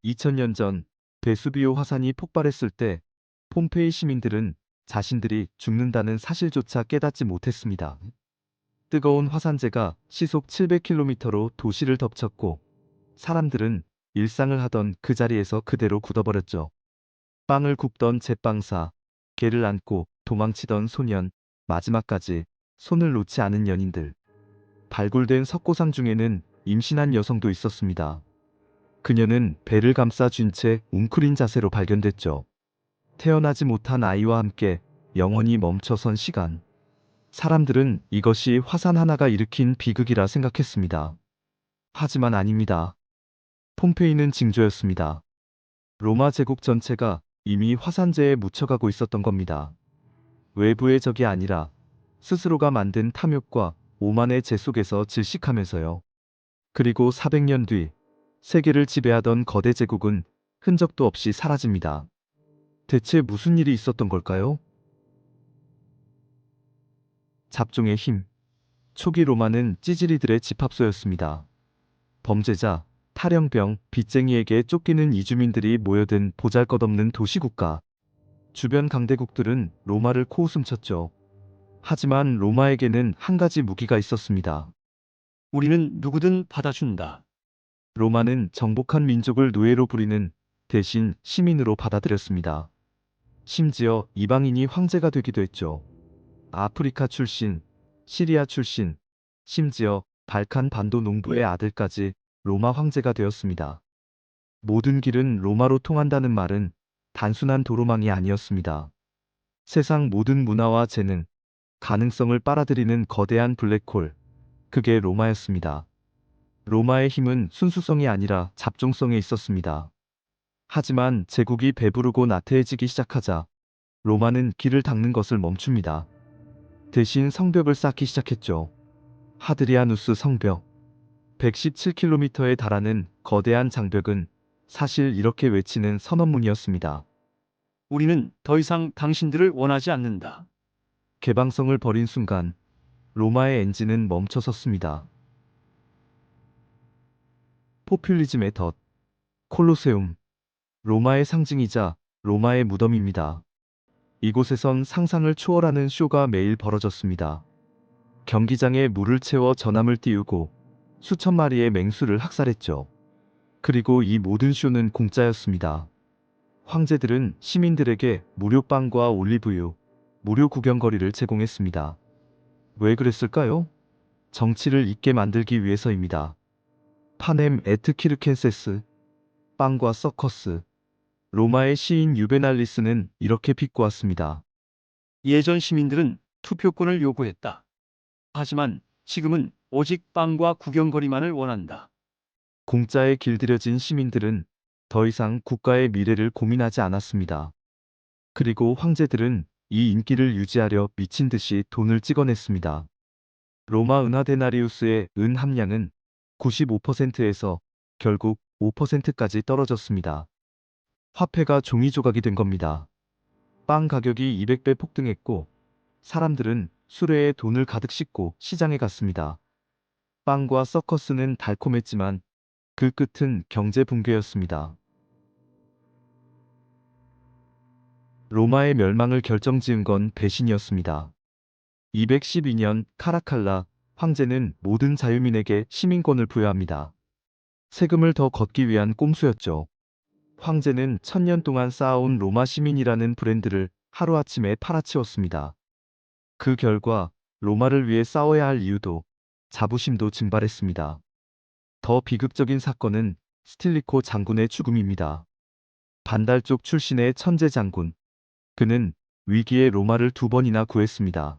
2000년 전 베수비오 화산이 폭발했을 때 폼페이 시민들은 자신들이 죽는다는 사실조차 깨닫지 못했습니다. 뜨거운 화산재가 시속 700km로 도시를 덮쳤고 사람들은 일상을 하던 그 자리에서 그대로 굳어버렸죠. 빵을 굽던 제빵사, 개를 안고 도망치던 소년, 마지막까지 손을 놓지 않은 연인들. 발굴된 석고상 중에는 임신한 여성도 있었습니다. 그녀는 배를 감싸 쥔 채 웅크린 자세로 발견됐죠. 태어나지 못한 아이와 함께 영원히 멈춰선 시간. 사람들은 이것이 화산 하나가 일으킨 비극이라 생각했습니다. 하지만 아닙니다. 폼페이는 징조였습니다. 로마 제국 전체가 이미 화산재에 묻혀가고 있었던 겁니다. 외부의 적이 아니라 스스로가 만든 탐욕과 오만의 재 속에서 질식하면서요. 그리고 400년 뒤 세계를 지배하던 거대 제국은 흔적도 없이 사라집니다. 대체 무슨 일이 있었던 걸까요? 잡종의 힘. 초기 로마는 찌질이들의 집합소였습니다. 범죄자, 탈영병, 빚쟁이에게 쫓기는 이주민들이 모여든 보잘것없는 도시국가. 주변 강대국들은 로마를 코웃음 쳤죠. 하지만 로마에게는 한 가지 무기가 있었습니다. 우리는 누구든 받아준다. 로마는 정복한 민족을 노예로 부리는 대신 시민으로 받아들였습니다. 심지어 이방인이 황제가 되기도 했죠. 아프리카 출신, 시리아 출신, 심지어 발칸 반도 농부의 아들까지 로마 황제가 되었습니다. 모든 길은 로마로 통한다는 말은 단순한 도로망이 아니었습니다. 세상 모든 문화와 재능, 가능성을 빨아들이는 거대한 블랙홀, 그게 로마였습니다. 로마의 힘은 순수성이 아니라 잡종성에 있었습니다. 하지만 제국이 배부르고 나태해지기 시작하자 로마는 길을 닦는 것을 멈춥니다. 대신 성벽을 쌓기 시작했죠. 하드리아누스 성벽. 117km에 달하는 거대한 장벽은 사실 이렇게 외치는 선언문이었습니다. 우리는 더 이상 당신들을 원하지 않는다. 개방성을 버린 순간 로마의 엔진은 멈춰섰습니다. 포퓰리즘의 덫. 콜로세움. 로마의 상징이자 로마의 무덤입니다. 이곳에선 상상을 초월하는 쇼가 매일 벌어졌습니다. 경기장에 물을 채워 전함을 띄우고 수천 마리의 맹수를 학살했죠. 그리고 이 모든 쇼는 공짜였습니다. 황제들은 시민들에게 무료 빵과 올리브유, 무료 구경거리를 제공했습니다. 왜 그랬을까요? 정치를 잊게 만들기 위해서입니다. 파넴 에트 키르켄세스, 빵과 서커스. 로마의 시인 유베날리스는 이렇게 비꼬았습니다. 예전 시민들은 투표권을 요구했다. 하지만 지금은 오직 빵과 구경거리만을 원한다. 공짜에 길들여진 시민들은 더 이상 국가의 미래를 고민하지 않았습니다. 그리고 황제들은 이 인기를 유지하려 미친 듯이 돈을 찍어냈습니다. 로마 은하 데나리우스의 은 함량은 95%에서 결국 5%까지 떨어졌습니다. 화폐가 종이 조각이 된 겁니다. 빵 가격이 200배 폭등했고 사람들은 수레에 돈을 가득 싣고 시장에 갔습니다. 빵과 서커스는 달콤했지만 그 끝은 경제 붕괴였습니다. 로마의 멸망을 결정지은 건 배신이었습니다. 212년 카라칼라 황제는 모든 자유민에게 시민권을 부여합니다. 세금을 더 걷기 위한 꼼수였죠. 황제는 1000년 동안 쌓아온 로마 시민이라는 브랜드를 하루아침에 팔아치웠습니다. 그 결과 로마를 위해 싸워야 할 이유도 자부심도 증발했습니다. 더 비극적인 사건은 스틸리코 장군의 죽음입니다. 반달족 출신의 천재 장군. 그는 위기에 로마를 2번이나 구했습니다.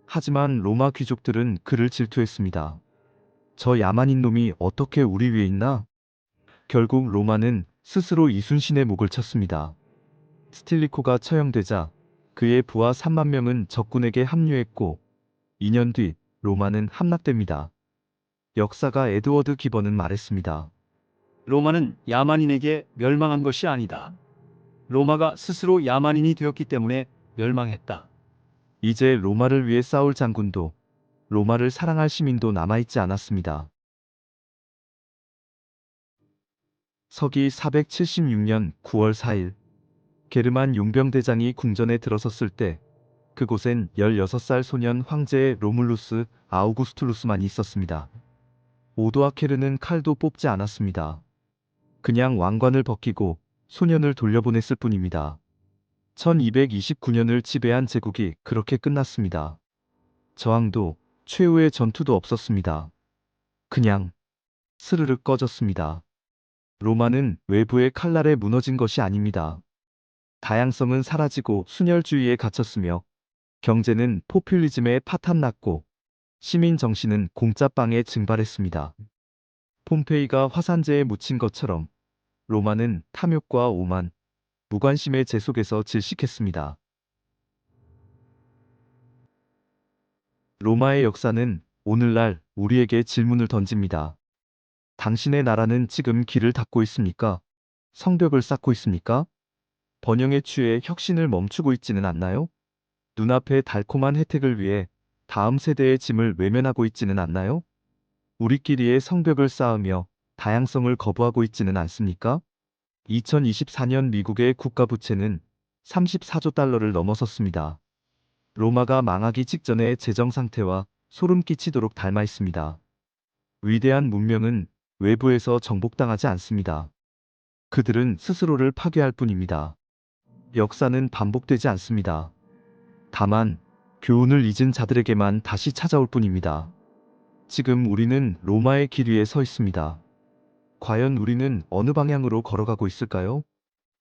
하지만 로마 귀족들은 그를 질투했습니다. 저 야만인 놈이 어떻게 우리 위에 있나? 결국 로마는 스스로 이순신의 목을 쳤습니다. 스틸리코가 처형되자 그의 부하 3만 명은 적군에게 합류했고 2년 뒤 로마는 함락됩니다. 역사가 에드워드 기번은 말했습니다. 로마는 야만인에게 멸망한 것이 아니다. 로마가 스스로 야만인이 되었기 때문에 멸망했다. 이제 로마를 위해 싸울 장군도 로마를 사랑할 시민도 남아있지 않았습니다. 서기 476년 9월 4일 게르만 용병대장이 궁전에 들어섰을 때 그곳엔 16살 소년 황제 로물루스 아우구스투루스만이 있었습니다. 오도아케르는 칼도 뽑지 않았습니다. 그냥 왕관을 벗기고 소년을 돌려보냈을 뿐입니다. 1229년을 지배한 제국이 그렇게 끝났습니다. 저항도 최후의 전투도 없었습니다. 그냥 스르륵 꺼졌습니다. 로마는 외부의 칼날에 무너진 것이 아닙니다. 다양성은 사라지고 순혈주의에 갇혔으며 경제는 포퓰리즘에 파탄났고 시민 정신은 공짜빵에 증발했습니다. 폼페이가 화산재에 묻힌 것처럼 로마는 탐욕과 오만, 무관심의 재 속에서 질식했습니다. 로마의 역사는 오늘날 우리에게 질문을 던집니다. 당신의 나라는 지금 길을 닫고 있습니까? 성벽을 쌓고 있습니까? 번영에 취해 혁신을 멈추고 있지는 않나요? 눈앞의 달콤한 혜택을 위해 다음 세대의 짐을 외면하고 있지는 않나요? 우리끼리의 성벽을 쌓으며 다양성을 거부하고 있지는 않습니까? 2024년 미국의 국가부채는 34조 달러를 넘어섰습니다. 로마가 망하기 직전의 재정 상태와 소름 끼치도록 닮아 있습니다. 위대한 문명은 외부에서 정복당하지 않습니다. 그들은 스스로를 파괴할 뿐입니다. 역사는 반복되지 않습니다. 다만 교훈을 잊은 자들에게만 다시 찾아올 뿐입니다. 지금 우리는 로마의 길 위에 서 있습니다. 과연 우리는 어느 방향으로 걸어가고 있을까요?